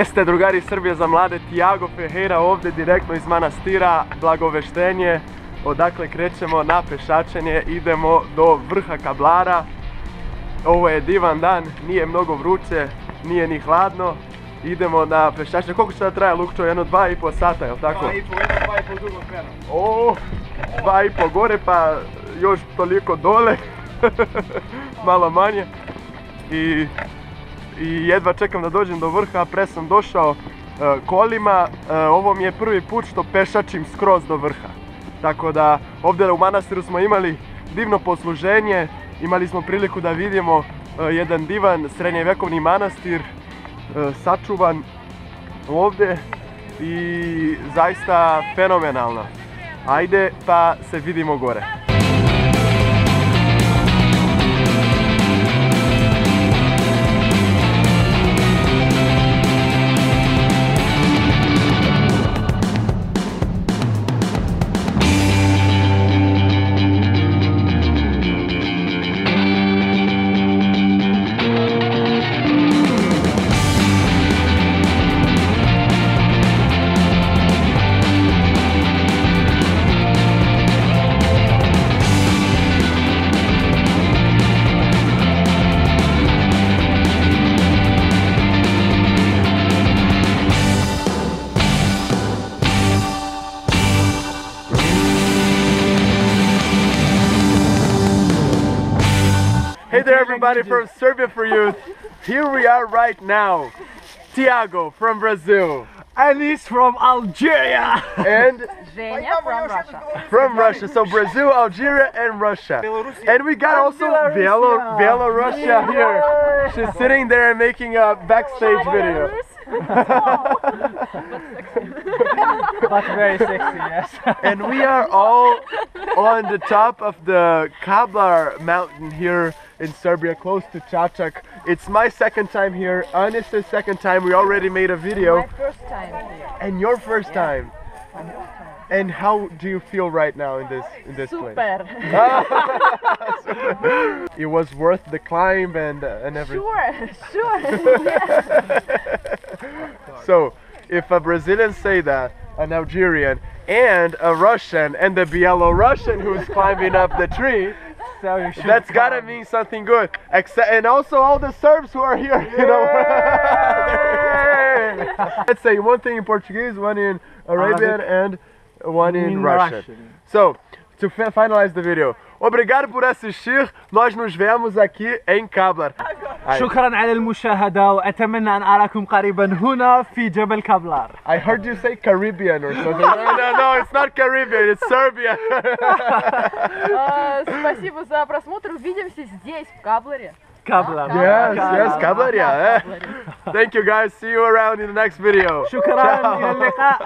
Jeste, drugari, Srbije za mlade, Tiago Ferreira ovdje direktno iz manastira, blagoveštenje, odakle krećemo na pešačenje, idemo do vrha Kablara. Ovo je divan dan, nije mnogo vruće, nije ni hladno, idemo na pešačenje. Koliko će da traje, Lukčo? Jedno 2,5 sata, jel tako? 2,5 dugo peno. O, 2,5 gore pa još toliko dole, malo manje. I jedva čekam da dođem do vrha, pre sam došao kolima, ovo mi je prvi put što pešačim skroz do vrha. Tako da ovdje u manastiru smo imali divno posluženje, imali smo priliku da vidimo jedan divan srednjevjekovni manastir sačuvan ovdje i zaista fenomenalno. Ajde pa se vidimo gore. Hey there everybody from Serbia for Youth. Here we are right now. Tiago from Brazil. And he's from Algeria. And Женя from Russia. From Russia. So Brazil, Algeria and Russia. And we got also Bielorussia here. She's sitting there and making a backstage video. But very sexy, yes. And we are all on the top of the Kablar mountain here in Serbia, close to Pešačka. It's my second time here. Anis's second time. We already made a video. My first time here. And your first time. And how do you feel right now in this place? Super. It was worth the climb and everything. Sure. Yes. So, if a Brazilian say that, an Algerian and a Russian and the Bielorussian who's climbing up the tree, So that's gotta mean something good. And also all the Serbs who are here, you know. Let's say one thing in Portuguese, one in Arabian, and one in Russian. So, to finalize the video, obrigado por assistir. Nós nos vemos aqui em Kablar. شكرا على المشاهدة وأتمنى أن أراكم قريبا هنا في جبل كابلار. I heard you say Caribbean or something. No, it's not Caribbean, it's Serbia. Спасибо за просмотр. Увидимся здесь, в Кабларе. Kablar. Yes, Kablar, yeah. Thank you guys. See you around in the next video. شكرا إلى اللقاء.